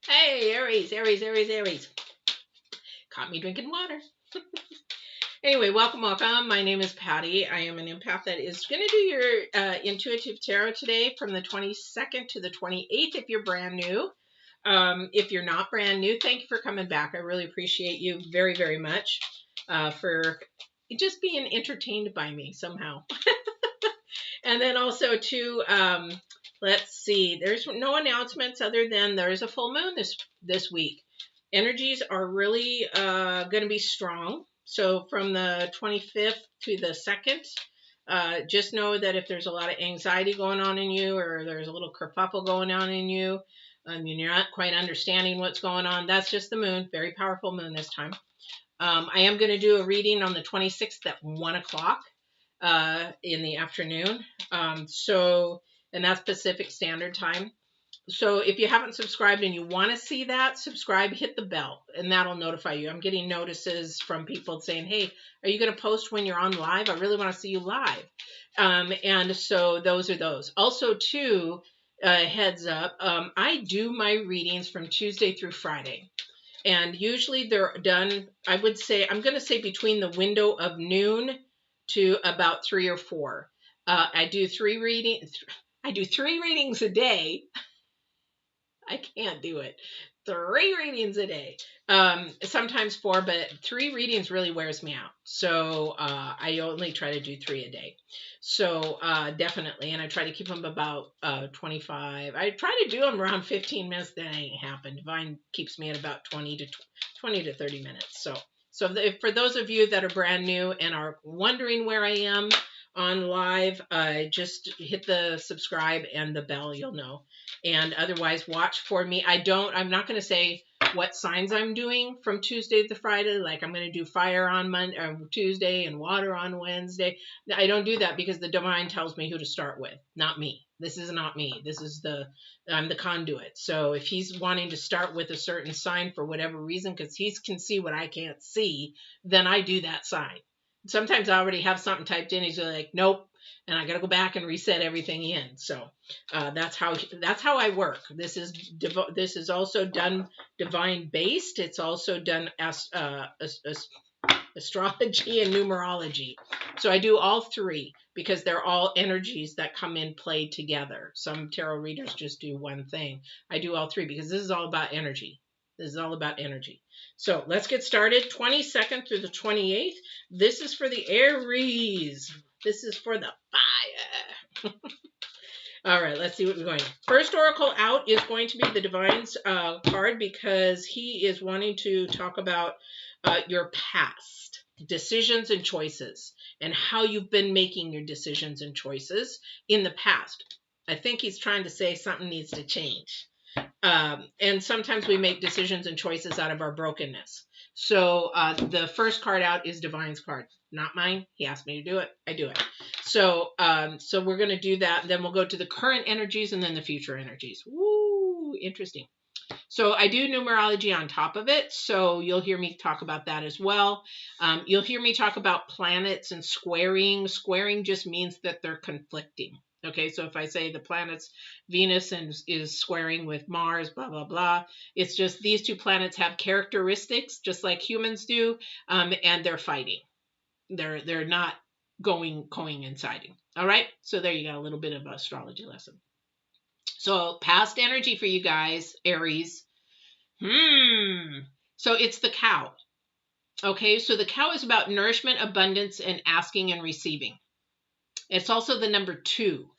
Hey, Aries, Aries, Aries, Aries. Caught me drinking water. Anyway, welcome, welcome. My name is Patty. I am an empath that is going to do your intuitive tarot today from the 22nd to the 28th if you're brand new. If you're not brand new, thank you for coming back. I really appreciate you very, very much for just being entertained by me somehow. And then also too, let's see, there's no announcements other than there is a full moon this week. Energies are really going to be strong. So from the 25th to the 2nd, just know that if there's a lot of anxiety going on in you, or there's a little kerfuffle going on in you, and you're not quite understanding what's going on, that's just the moon. Very powerful moon this time. I am going to do a reading on the 26th at 1 o'clock in the afternoon. And that's Pacific Standard Time. So if you haven't subscribed and you want to see that, subscribe, hit the bell, and that'll notify you. I'm getting notices from people saying, hey, are you going to post when you're on live? I really want to see you live. And so those are those. Also, too, heads up, I do my readings from Tuesday through Friday. And usually they're done, I'm going to say between the window of noon to about 3 or 4. I do three readings a day. I can't do it. 3 readings a day. Sometimes 4, but 3 readings really wears me out. So I only try to do 3 a day. So definitely, and I try to keep them about 25. I try to do them around 15 minutes. That ain't happened. Divine keeps me at about 20 to 30 minutes. So for those of you that are brand new and are wondering where I am on live, just hit the subscribe and the bell, you'll know. And otherwise, watch for me. I'm not going to say what signs I'm doing from Tuesday to Friday. Like I'm going to do fire on Tuesday and water on Wednesday. I don't do that because the divine tells me who to start with, not me. This is not me. I'm the conduit. So if he's wanting to start with a certain sign for whatever reason, because he can see what I can't see, then I do that sign. Sometimes I already have something typed in. He's like, nope. And I got to go back and reset everything in. So that's how I work. This is also done divine based. It's also done as astrology and numerology. So I do all 3 because they're all energies that come in play together. Some tarot readers just do one thing. I do all 3 because this is all about energy. This is all about energy. So let's get started. 22nd through the 28th. This is for the Aries. This is for the fire. All right, let's see what we're going. First oracle out is going to be the Divine's card because he is wanting to talk about your past decisions and choices and how you've been making your decisions and choices in the past. I think he's trying to say something needs to change. And sometimes we make decisions and choices out of our brokenness. So the first card out is Divine's card, not mine. He asked me to do it. I do it. So we're going to do that. Then we'll go to the current energies and then the future energies. Woo, interesting. So I do numerology on top of it. So you'll hear me talk about that as well. You'll hear me talk about planets and squaring. Squaring just means that they're conflicting. Okay, so if I say the planets Venus is squaring with Mars, blah, blah, blah, it's just these 2 planets have characteristics just like humans do, and they're fighting. They're not coinciding. All right, so there you go, a little bit of an astrology lesson. So past energy for you guys, Aries. So it's the cow. Okay, so the cow is about nourishment, abundance, and asking and receiving. It's also the number 2.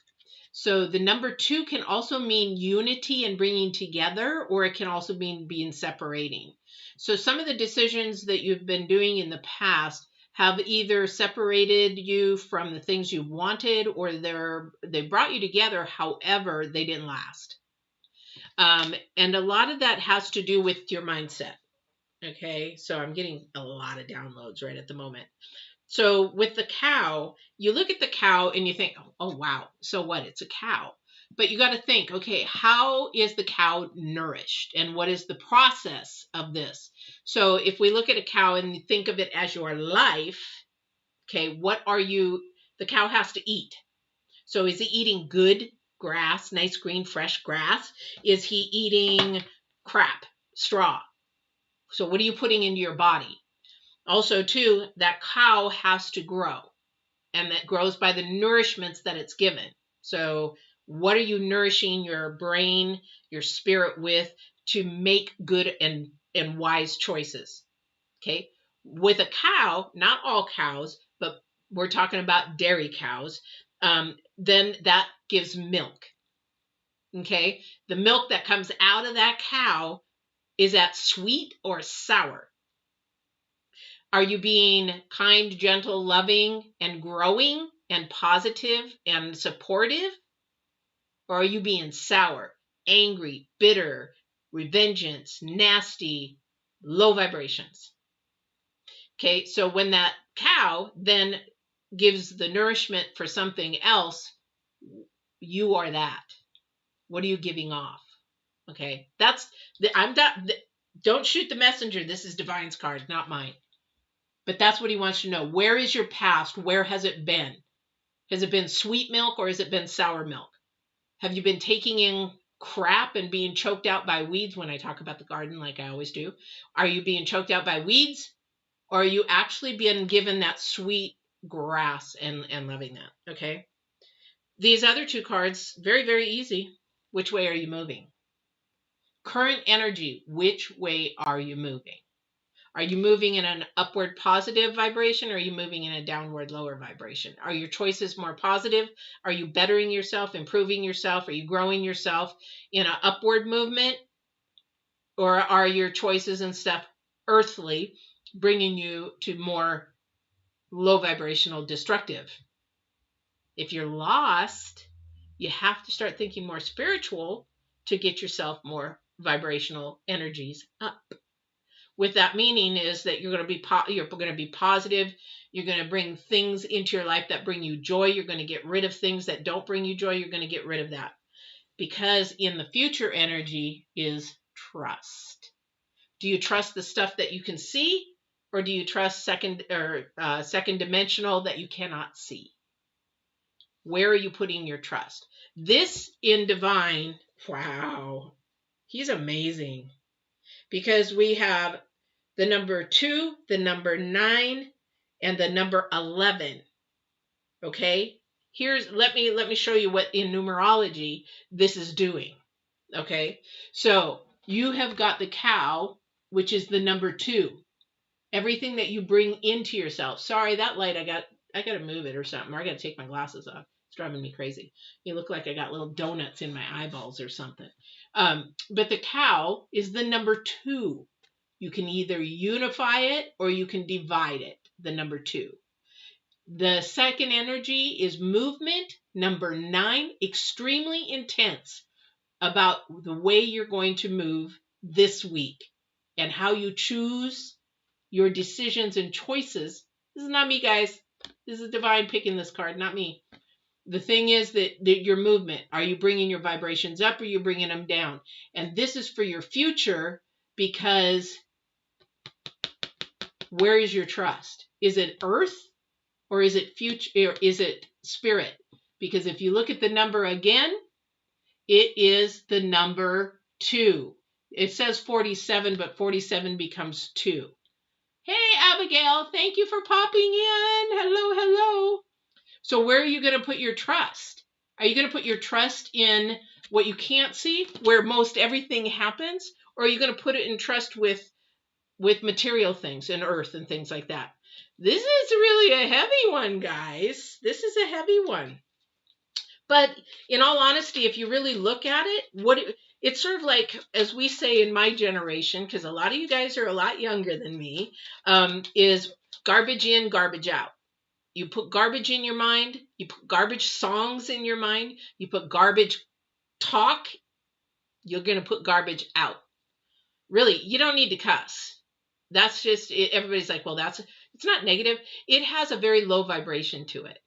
So the number 2 can also mean unity and bringing together, or it can also mean being separating. So some of the decisions that you've been doing in the past have either separated you from the things you wanted, or they brought you together. However, they didn't last. And a lot of that has to do with your mindset. Okay, so I'm getting a lot of downloads right at the moment. So with the cow, you look at the cow and you think, oh, wow, so what? It's a cow. But you got to think, okay, how is the cow nourished? And what is the process of this? So if we look at a cow and you think of it as your life, okay, the cow has to eat. So is he eating good grass, nice green, fresh grass? Is he eating crap, straw. So what are you putting into your body? Also, too, that cow has to grow, and that grows by the nourishments that it's given. So what are you nourishing your brain, your spirit with to make good and wise choices? Okay. With a cow, not all cows, but we're talking about dairy cows, then that gives milk. Okay. The milk that comes out of that cow, is that sweet or sour? Are you being kind, gentle, loving, and growing, and positive and supportive? Or are you being sour, angry, bitter, revengeance, nasty, low vibrations? Okay, so when that cow then gives the nourishment for something else, you are that. What are you giving off? Okay, don't shoot the messenger. This is Divine's card, not mine. But that's what he wants to know. Where is your past? Where has it been? Has it been sweet milk or has it been sour milk? Have you been taking in crap and being choked out by weeds when I talk about the garden like I always do? Are you being choked out by weeds? Or are you actually being given that sweet grass and loving that? Okay. These other two cards, very, very easy. Which way are you moving? Current energy, which way are you moving? Are you moving in an upward positive vibration or are you moving in a downward lower vibration? Are your choices more positive? Are you bettering yourself, improving yourself? Are you growing yourself in an upward movement? Or are your choices and stuff earthly, bringing you to more low vibrational destructive? If you're lost, you have to start thinking more spiritual to get yourself more vibrational energies up. With that meaning is that you're going to be positive. You're going to bring things into your life that bring you joy. You're going to get rid of things that don't bring you joy. You're going to get rid of that. Because in the future energy is trust. Do you trust the stuff that you can see, or do you trust second dimensional that you cannot see? Where are you putting your trust? This in Divine, wow, he's amazing. Because we have the number 2, the number 9, and the number 11. Okay? Let me show you what in numerology this is doing. Okay? So, you have got the cow, which is the number 2. Everything that you bring into yourself. Sorry, that light I got to move it or something. Or I got to take my glasses off. It's driving me crazy. You look like I got little donuts in my eyeballs or something. But the cow is the number 2. You can either unify it or you can divide it, the number 2. The second energy is movement, number 9, extremely intense about the way you're going to move this week and how you choose your decisions and choices. This is not me, guys. This is Divine picking this card, not me. The thing is that your movement, are you bringing your vibrations up or are you bringing them down? And this is for your future because where is your trust? Is it earth or is it future? Or is it spirit? Because if you look at the number again, it is the number 2. It says 47, but 47 becomes 2. Hey, Abigail, thank you for popping in. Hello, hello. So where are you going to put your trust? Are you going to put your trust in what you can't see, where most everything happens? Or are you going to put it in trust with material things and earth and things like that? This is really a heavy one, guys. This is a heavy one. But in all honesty, if you really look at it, it's sort of like, as we say in my generation, because a lot of you guys are a lot younger than me, is garbage in, garbage out. You put garbage in your mind. You put garbage songs in your mind. You put garbage talk. You're going to put garbage out. Really, you don't need to cuss. That's just, everybody's like, well, it's not negative. It has a very low vibration to it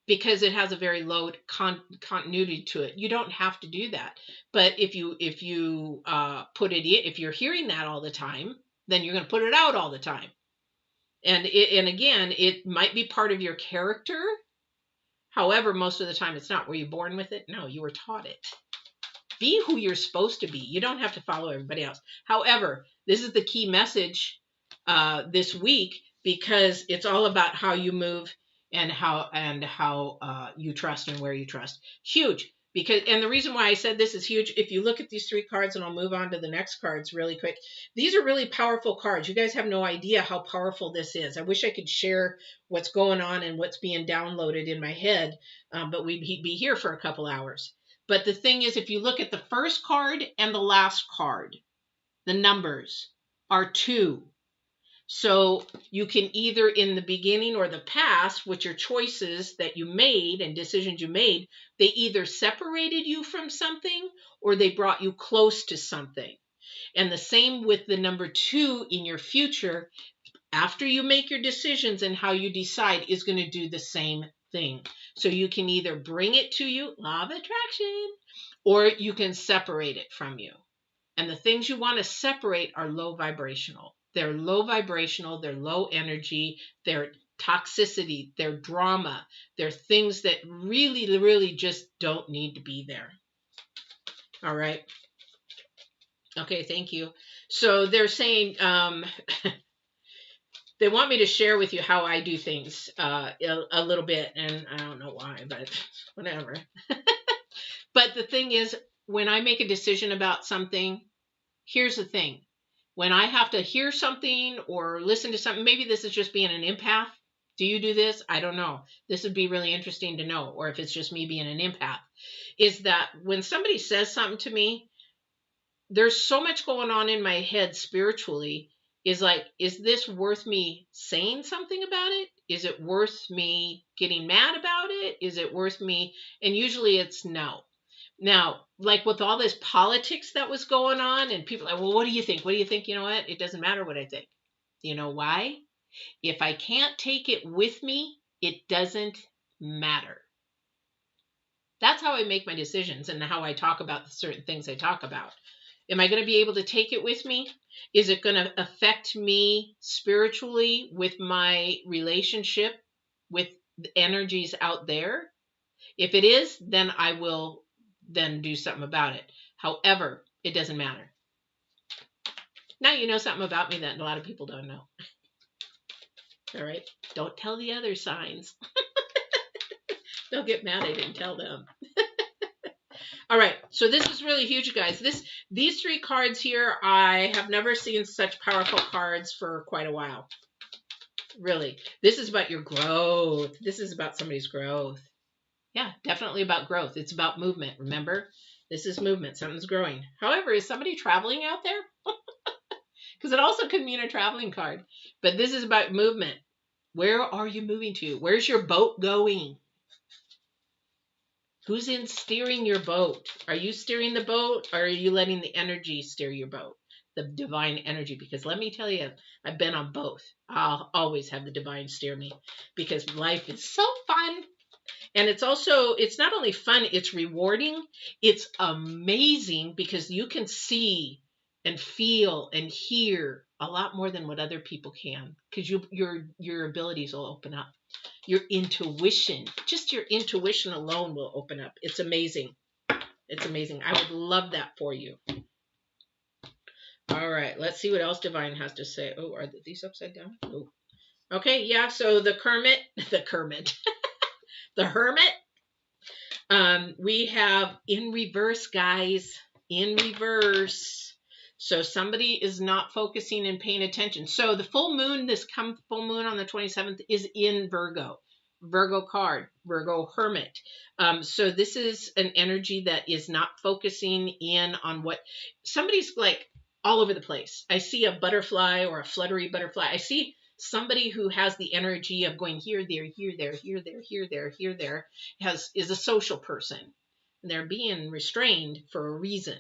because it has a very low continuity to it. You don't have to do that. But if you put it in, if you're hearing that all the time, then you're going to put it out all the time. And again, it might be part of your character. However, most of the time it's not. Were you born with it? No, you were taught it. Be who you're supposed to be. You don't have to follow everybody else. However, this is the key message this week, because it's all about how you move and how you trust and where you trust. Huge. Because, and the reason why I said this is huge, if you look at these 3 cards, and I'll move on to the next cards really quick. These are really powerful cards. You guys have no idea how powerful this is. I wish I could share what's going on and what's being downloaded in my head, but we'd be here for a couple hours. But the thing is, if you look at the first card and the last card, the numbers are 2. So you can either in the beginning or the past, with your choices that you made and decisions you made, they either separated you from something or they brought you close to something. And the same with the number 2 in your future. After you make your decisions and how you decide is going to do the same thing. So you can either bring it to you, law of attraction, or you can separate it from you. And the things you want to separate are low vibrational. They're low vibrational, they're low energy, they're toxicity, they're drama, they're things that really, really just don't need to be there. All right. Okay, thank you. So they're saying, they want me to share with you how I do things a little bit, and I don't know why, but whatever. But the thing is, when I make a decision about something, here's the thing. When I have to hear something or listen to something, maybe this is just being an empath. Do you do this? I don't know. This would be really interesting to know. Or if it's just me being an empath, is that when somebody says something to me, there's so much going on in my head spiritually. Is like, is this worth me saying something about it? Is it worth me getting mad about it? Is it worth me? And usually it's no. Now, like with all this politics that was going on, and people are like, well, what do you think? What do you think? You know what? It doesn't matter what I think. You know why? If I can't take it with me, it doesn't matter. That's how I make my decisions and how I talk about the certain things I talk about. Am I going to be able to take it with me? Is it going to affect me spiritually with my relationship with the energies out there? If it is, then I will then do something about it. However, it doesn't matter. Now you know something about me that a lot of people don't know. All right. Don't tell the other signs. They'll get mad I didn't tell them. All right. So this is really huge, guys. These 3 cards here, I have never seen such powerful cards for quite a while. Really. This is about your growth. This is about somebody's growth. Yeah, definitely about growth. It's about movement. Remember, this is movement. Something's growing. However, is somebody traveling out there? Because it also could mean a traveling card. But this is about movement. Where are you moving to? Where's your boat going? Who's in steering your boat? Are you steering the boat, or are you letting the energy steer your boat? The divine energy. Because let me tell you, I've been on both. I'll always have the divine steer me, because life is so fun. And it's not only fun, it's rewarding. It's amazing because you can see and feel and hear a lot more than what other people can, because your abilities will open up. Your intuition, just your intuition alone will open up. It's amazing. It's amazing. I would love that for you. All right, let's see what else Divine has to say. Oh, are these upside down? Oh. Okay, yeah, so the Hermit, the Hermit, we have in reverse, guys, in reverse. So somebody is not focusing and paying attention. So the full moon, this full moon on the 27th is in Virgo. Virgo card, Virgo Hermit. So this is an energy that is not focusing in on what somebody's like all over the place. I see a butterfly or a fluttery butterfly. I see somebody who has the energy of going here, there, here, there, here, there, here, there, here, there, is a social person. They're being restrained for a reason.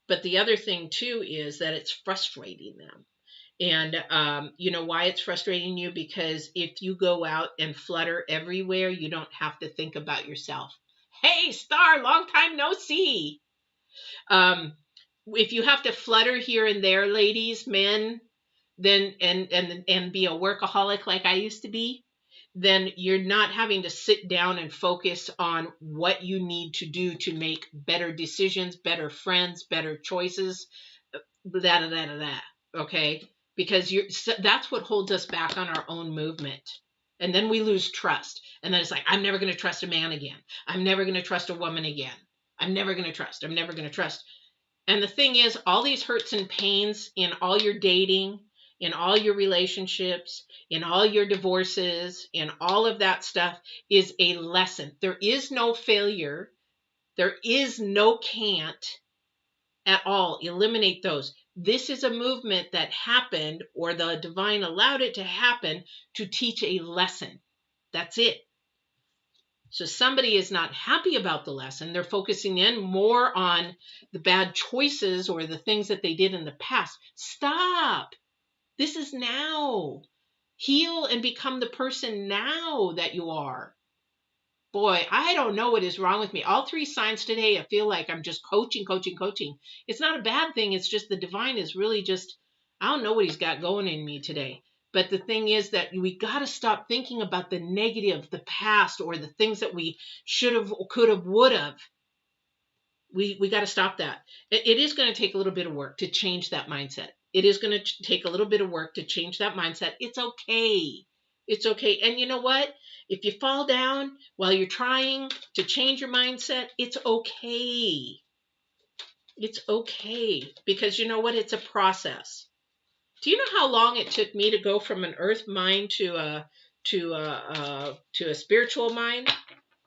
But the other thing too is that it's frustrating them. And you know why it's frustrating you? Because if you go out and flutter everywhere, you don't have to think about yourself. Hey, star, long time no see. If you have to flutter here and there, ladies, men, then and be a workaholic like I used to be, then you're not having to sit down and focus on what you need to do to make better decisions, better friends, better choices, okay? Because that's what holds us back on our own movement. And then we lose trust. And then it's like, I'm never going to trust a man again. I'm never going to trust a woman again. I'm never going to trust. I'm never going to trust. And the thing is, all these hurts and pains in all your dating, in all your relationships, in all your divorces, in all of that stuff is a lesson. There is no failure. There is no can't at all. Eliminate those. This is a movement that happened, or the divine allowed it to happen to teach a lesson. That's it. So somebody is not happy about the lesson. They're focusing in more on the bad choices or the things that they did in the past. Stop. This is now. Heal and become the person now that you are. Boy, I don't know what is wrong with me. All 3 signs today, I feel like I'm just coaching. It's not a bad thing. It's just the divine is really just, I don't know what he's got going in me today. But the thing is that we got to stop thinking about the negative, the past, or the things that we should have, could have, would have. We got to stop that. It is going to take a little bit of work to change that mindset. It is going to take a little bit of work to change that mindset. It's okay. It's okay. And you know what? If you fall down while you're trying to change your mindset, it's okay. It's okay. Because you know what? It's a process. Do you know how long it took me to go from an earth mind to a spiritual mind?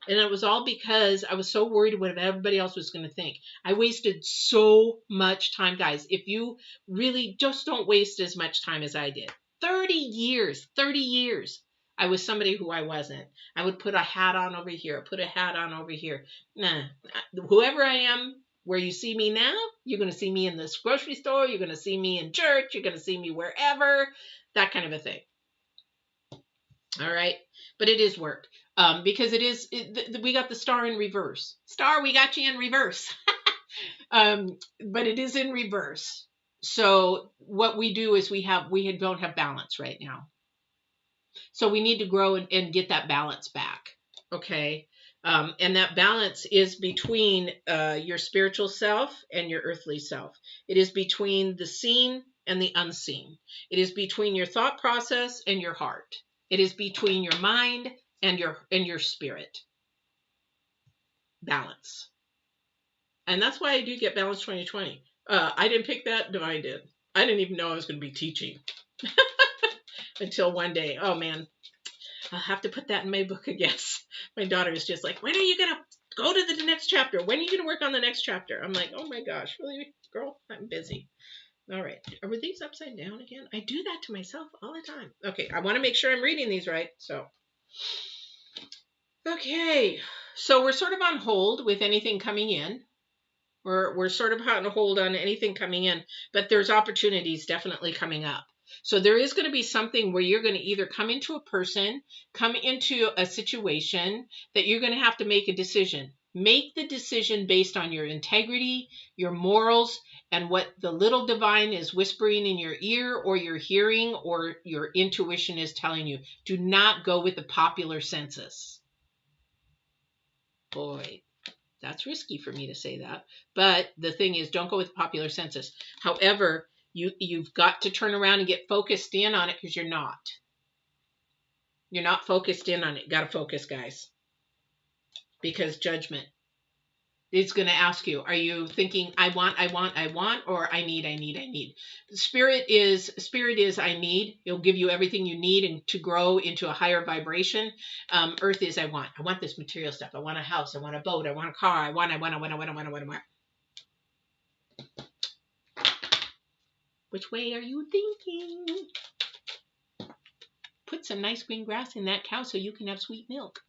And it was all because I was so worried what everybody else was going to think. I wasted so much time, guys. If you really just don't waste as much time as I did. 30 years. I was somebody who I wasn't. I would put a hat on over here, put a hat on over here. Nah, whoever I am, where you see me now, you're going to see me in this grocery store. You're going to see me in church. You're going to see me wherever, that kind of a thing. All right. But it is work. Because we got the star in reverse. Star, we got you in reverse. But it is in reverse. So what we do is we don't have balance right now. So we need to grow and get that balance back. Okay. And that balance is between your spiritual self and your earthly self. It is between the seen and the unseen. It is between your thought process and your heart. It is between your mind and your spirit. Balance. And that's why I do get Balance 2020. I didn't pick that. No, I did. I didn't even know I was going to be teaching. Until one day, oh man, I'll have to put that in my book, I guess. My daughter is just like, when are you going to go to the next chapter? When are you going to work on the next chapter? I'm like, oh my gosh, really, girl? I'm busy. All right. Are these upside down again? I do that to myself all the time. Okay, I want to make sure I'm reading these right. So, okay. So we're sort of on hold with anything coming in. We're sort of on hold on anything coming in, but there's opportunities definitely coming up. So there is going to be something where you're going to either come into a person, come into a situation that you're going to have to make a decision. Make the decision based on your integrity, your morals, and what the little divine is whispering in your ear or your hearing or your intuition is telling you. Do not go with the popular census. Boy, that's risky for me to say that. But the thing is, don't go with the popular census. However, you've got to turn around and get focused in on it because you're not. You're not focused in on it. Got to focus, guys. Because judgment. It's going to ask you, are you thinking, I want, or I need? Spirit is I need. It'll give you everything you need and to grow into a higher vibration. Earth is I want. I want this material stuff. I want a house. I want a boat. I want a car. I want. Which way are you thinking? Put some nice green grass in that cow so you can have sweet milk.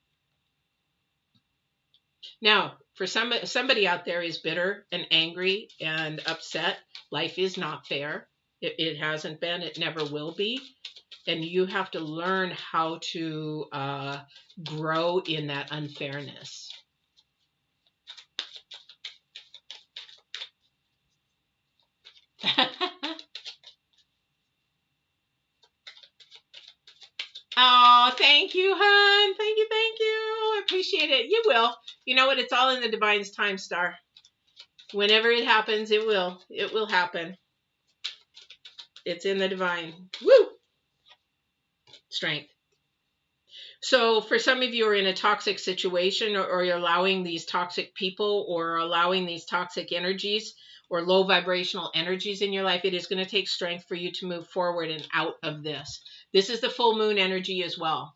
Now, for somebody out there is bitter and angry and upset. Life is not fair. It hasn't been. It never will be. And you have to learn how to grow in that unfairness. Oh, thank you, hon. Thank you, thank you. I appreciate it. You will. You know what? It's all in the divine's time, star. Whenever it happens, it will. It will happen. It's in the divine. Woo! Strength. So for some of you are in a toxic situation, or you're allowing these toxic people or allowing these toxic energies or low vibrational energies in your life, it is going to take strength for you to move forward and out of this. This is the full moon energy as well.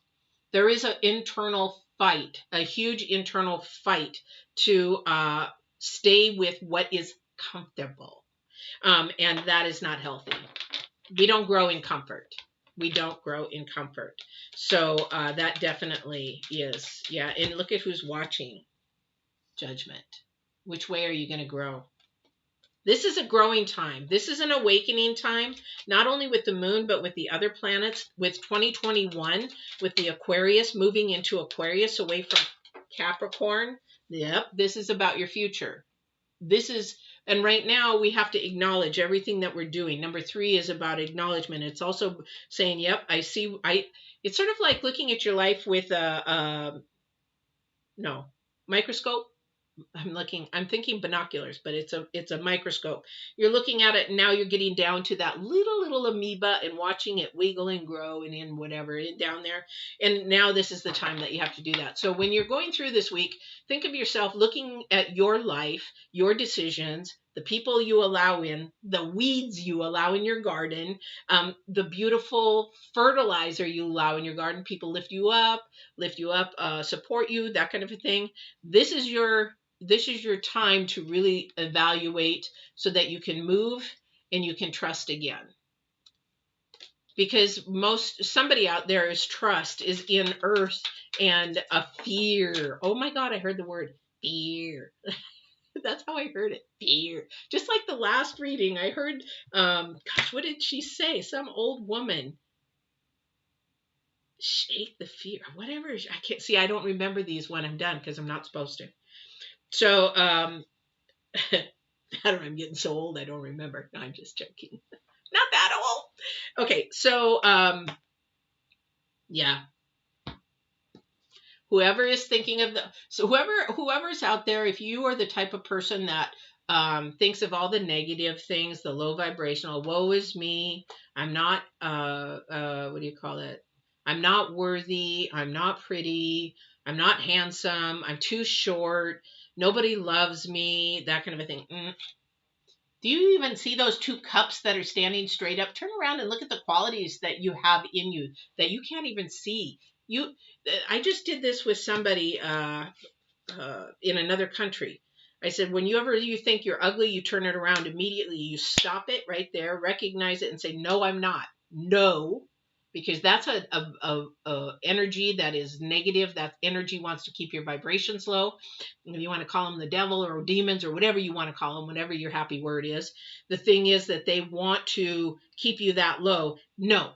There is an internal fight, a huge internal fight to stay with what is comfortable. And that is not healthy. We don't grow in comfort. We don't grow in comfort. So that definitely is. Yeah. And look at who's watching. Judgment. Which way are you going to grow? This is a growing time. This is an awakening time, not only with the moon, but with the other planets. With 2021, with the Aquarius moving into Aquarius away from Capricorn. Yep. This is about your future. This is, and right now we have to acknowledge everything that we're doing. Number 3 is about acknowledgement. It's also saying, yep, I see. It's sort of like looking at your life with a microscope. I'm thinking binoculars, but it's a microscope. You're looking at it and now you're getting down to that little amoeba and watching it wiggle and grow and in whatever down there. And now this is the time that you have to do that. So when you're going through this week, think of yourself looking at your life, your decisions, the people you allow in, the weeds you allow in your garden, the beautiful fertilizer you allow in your garden. People lift you up, support you, that kind of a thing. This is your time to really evaluate so that you can move and you can trust again. Because somebody out there is trust is in earth and a fear. Oh my God, I heard the word fear. That's how I heard it. Fear. Just like the last reading, I heard, what did she say? Some old woman. Shake the fear. Whatever. I can't see. I don't remember these when I'm done because I'm not supposed to. So, I don't know, I'm getting so old I don't remember. No, I'm just joking. Not that old. Okay, so, yeah. Whoever is thinking of whoever's out there, if you are the type of person that thinks of all the negative things, the low vibrational, woe is me, I'm not, what do you call it? I'm not worthy, I'm not pretty, I'm not handsome, I'm too short, nobody loves me, that kind of a thing. Do you even see those 2 cups that are standing straight up? Turn around and look at the qualities that you have in you that you can't even see. I just did this with somebody in another country. I said, whenever you think you're ugly, you turn it around immediately. You stop it right there, recognize it, and say, no, I'm not. No, because that's a energy that is negative. That energy wants to keep your vibrations low. If you want to call them the devil or demons or whatever you want to call them, whatever your happy word is, the thing is that they want to keep you that low. No,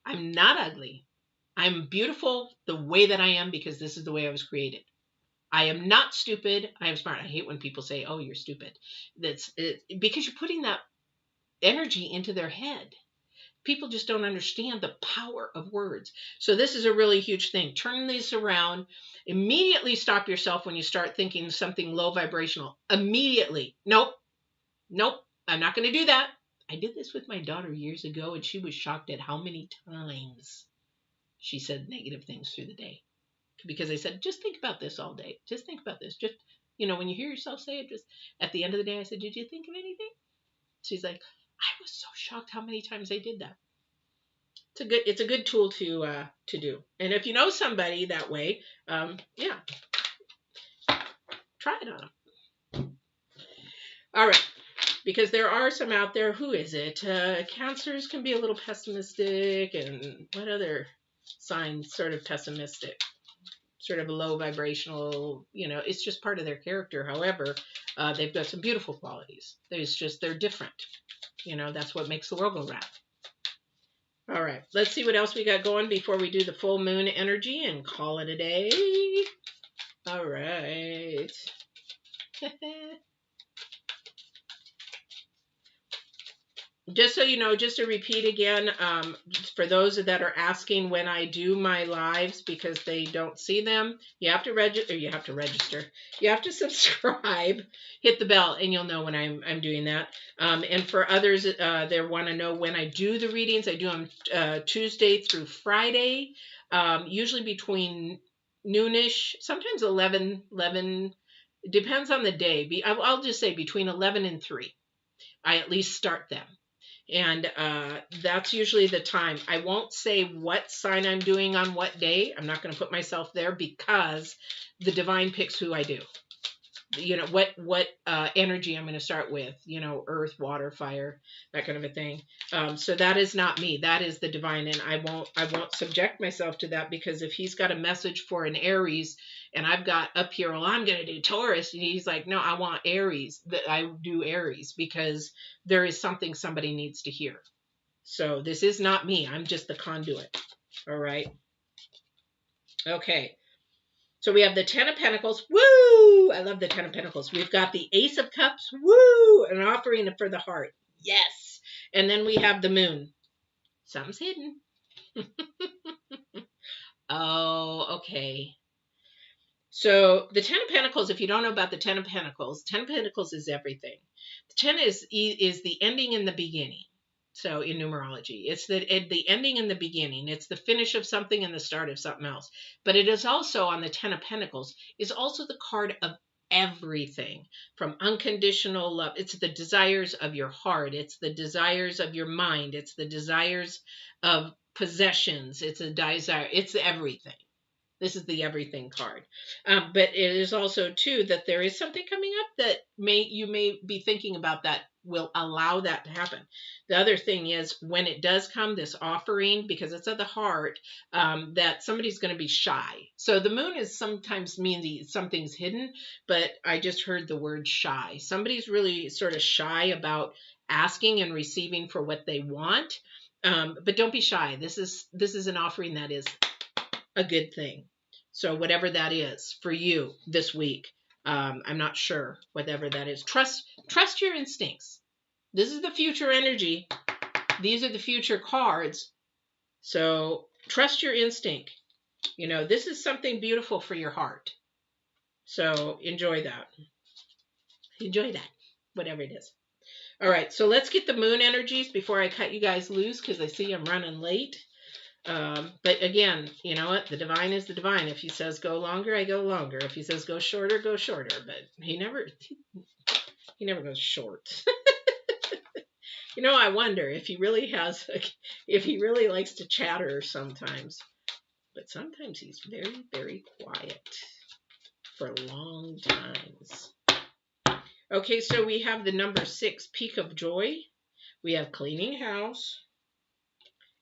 I'm not ugly. I'm beautiful the way that I am because this is the way I was created. I am not stupid. I am smart. I hate when people say, oh, you're stupid. That's because you're putting that energy into their head. People just don't understand the power of words. So this is a really huge thing. Turn these around. Immediately stop yourself when you start thinking something low vibrational. Immediately. Nope. I'm not going to do that. I did this with my daughter years ago, and she was shocked at how many times she said negative things through the day. Because I said, just think about this all day. Just think about this. Just, when you hear yourself say it, just at the end of the day, I said, did you think of anything? She's like, I was so shocked how many times I did that. It's a good tool to do. And if you know somebody that way, yeah, try it on them. All right. Because there are some out there. Who is it? Cancers can be a little pessimistic. And what other signs sort of pessimistic? Sort of a low vibrational, it's just part of their character. However, they've got some beautiful qualities. They're different. That's what makes the world go round. All right, let's see what else we got going before we do the full moon energy and call it a day. All right. just so you know, just to repeat again, for those that are asking when I do my lives because they don't see them, you have to register. You have to register. You have to subscribe, hit the bell, and you'll know when I'm doing that. And for others that want to know when I do the readings, I do them Tuesday through Friday, usually between noonish, sometimes 11. It depends on the day. I'll just say between 11 and 3. I at least start them. And that's usually the time. I won't say what sign I'm doing on what day. I'm not going to put myself there because the divine picks who I do. You know, what energy I'm going to start with, you know, earth, water, fire, that kind of a thing. So that is not me. That is the divine. And I won't subject myself to that, because if he's got a message for an Aries and I've got up here, well, I'm going to do Taurus. And he's like, no, I want Aries. That I do Aries because there is something somebody needs to hear. So this is not me. I'm just the conduit. All right. Okay. So we have the Ten of Pentacles. Woo! I love the Ten of Pentacles. We've got the Ace of Cups. Woo! An offering for the heart. Yes. And then we have the Moon. Something's hidden. Oh, okay. So the Ten of Pentacles, if you don't know about the Ten of Pentacles is everything. The 10 is the ending and the beginning. So in numerology, it's the ending and the beginning. It's the finish of something and the start of something else. But it is also, on the Ten of Pentacles, is also the card of everything from unconditional love. It's the desires of your heart. It's the desires of your mind. It's the desires of possessions. It's a desire. It's everything. This is the everything card. But it is also, too, that there is something coming up that you may be thinking about that will allow that to happen. The other thing is, when it does come, this offering, because it's of the heart, that somebody's going to be shy. So the Moon is sometimes means something's hidden, but I just heard the word shy. Somebody's really sort of shy about asking and receiving for what they want. But don't be shy. This is an offering that is a good thing. So whatever that is for you this week, I'm not sure, whatever that is. Trust your instincts. This is the future energy. These are the future cards. So trust your instinct. You know, this is something beautiful for your heart. So enjoy that. Enjoy that, whatever it is. All right, so let's get the Moon energies before I cut you guys loose, because I see I'm running late. But again, you know what? The divine is the divine. If he says go longer, I go longer. If he says go shorter, go shorter. But he never goes short. You know, I wonder if he really likes to chatter sometimes. But sometimes he's very, very quiet for long times. Okay, so we have the number 6, Peak of Joy. We have Cleaning House.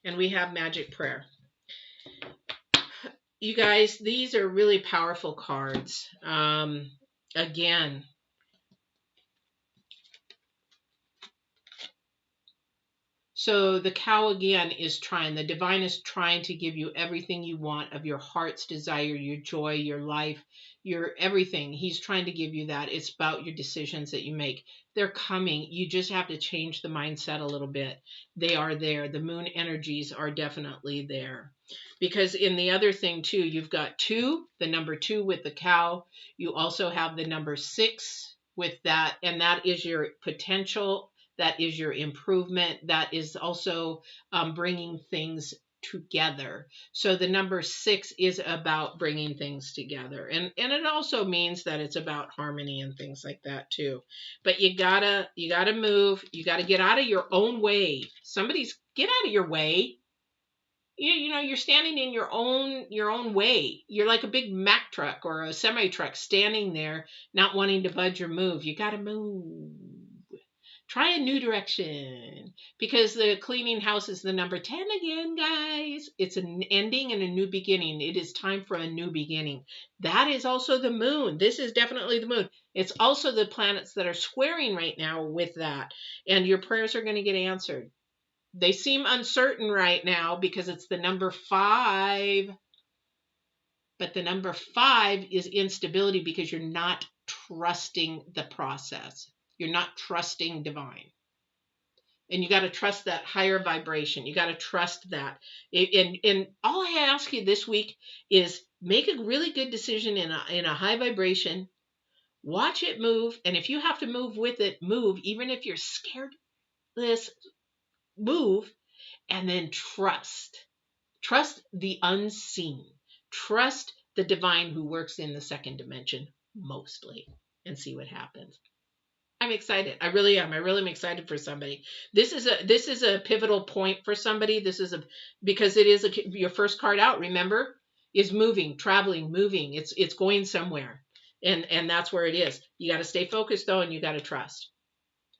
And we have Magic Prayer. You guys, these are really powerful cards. Again, so the cow again is the divine is trying to give you everything you want of your heart's desire, your joy, your life, your everything. He's trying to give you that. It's about your decisions that you make. They're coming. You just have to change the mindset a little bit. They are there. The Moon energies are definitely there. Because in the other thing too, you've got 2, the number 2 with the cow. You also have the number 6 with that, and that is your potential. That is your improvement. That is also bringing things together. So the number 6 is about bringing things together. And it also means that it's about harmony and things like that too. But you gotta move. You gotta get out of your own way. Get out of your way. You know, you're standing in your own way. You're like a big Mack truck or a semi truck standing there, not wanting to budge or move. You gotta move. Try a new direction, because the Cleaning House is the number 10 again, guys. It's an ending and a new beginning. It is time for a new beginning. That is also the Moon. This is definitely the Moon. It's also the planets that are squaring right now with that. And your prayers are going to get answered. They seem uncertain right now because it's the number 5. But the number 5 is instability, because you're not trusting the process. You're not trusting divine. And you got to trust that higher vibration. You got to trust that. And all I ask you this week is make a really good decision in a high vibration. Watch it move. And if you have to move with it, move. Even if you're scared, this move. And then trust. Trust the unseen. Trust the divine who works in the second dimension mostly, and see what happens. I'm excited. I really am. I really am excited for somebody. This is a pivotal point for somebody. Because it is your first card out, remember, is moving, traveling, moving. It's going somewhere. And that's where it is. You got to stay focused though, and you got to trust.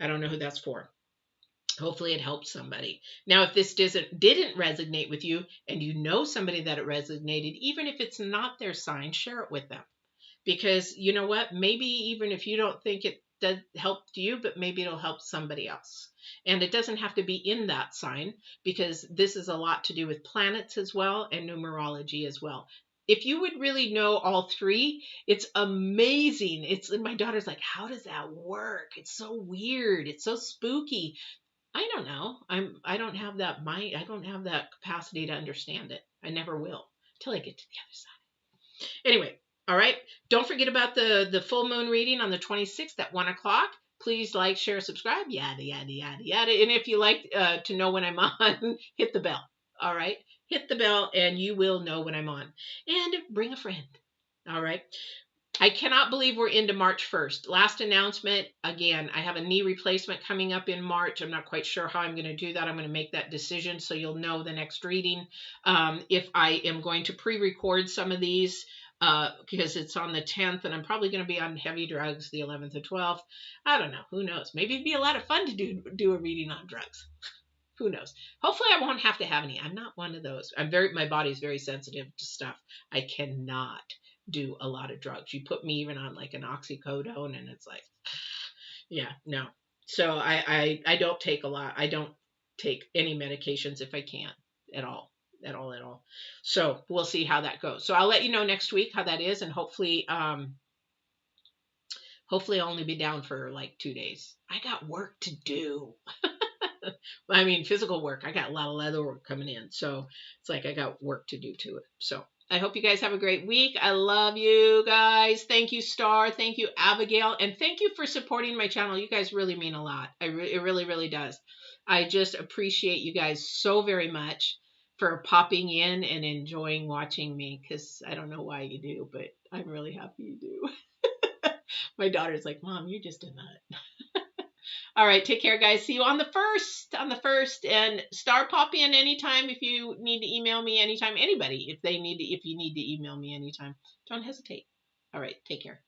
I don't know who that's for. Hopefully it helps somebody. Now, if this didn't resonate with you and you know somebody that it resonated, even if it's not their sign, share it with them. Because you know what? Maybe even if you don't think it does help you, but maybe it'll help somebody else. And it doesn't have to be in that sign, because this is a lot to do with planets as well and numerology as well. If you would really know all three, it's amazing. My daughter's like, how does that work? It's so weird. It's so spooky. I don't know. I don't have that mind. I don't have that capacity to understand it. I never will till I get to the other side. Anyway, all right. Don't forget about the full moon reading on the 26th at 1 o'clock. Please like, share, subscribe, yada, yada, yada, yada. And if you like to know when I'm on, hit the bell. All right. Hit the bell and you will know when I'm on. And bring a friend. All right. I cannot believe we're into March 1st. Last announcement, again, I have a knee replacement coming up in March. I'm not quite sure how I'm going to do that. I'm going to make that decision so you'll know the next reading. If I am going to pre-record some of these because it's on the 10th and I'm probably going to be on heavy drugs the 11th and 12th. I don't know. Who knows? Maybe it'd be a lot of fun to do a reading on drugs. Who knows? Hopefully I won't have to have any. I'm not one of those. My body's very sensitive to stuff. I cannot do a lot of drugs. You put me even on like an oxycodone and it's like, yeah, no. So I don't take a lot. I don't take any medications if I can't at all. So we'll see how that goes. So I'll let you know next week how that is, and hopefully I'll only be down for like 2 days. I got work to do. I mean, physical work. I got a lot of leather work coming in. So it's like I got work to do to it. So I hope you guys have a great week. I love you guys. Thank you, Star. Thank you, Abigail. And thank you for supporting my channel. You guys really mean a lot. It really, really does. I just appreciate you guys so very much for popping in and enjoying watching me, because I don't know why you do, but I'm really happy you do. My daughter's like, Mom, you're just a nut. All right, take care, guys. See you on the 1st. And Star, pop in anytime if you need to email me anytime. Anybody, if you need to email me anytime, don't hesitate. All right, take care.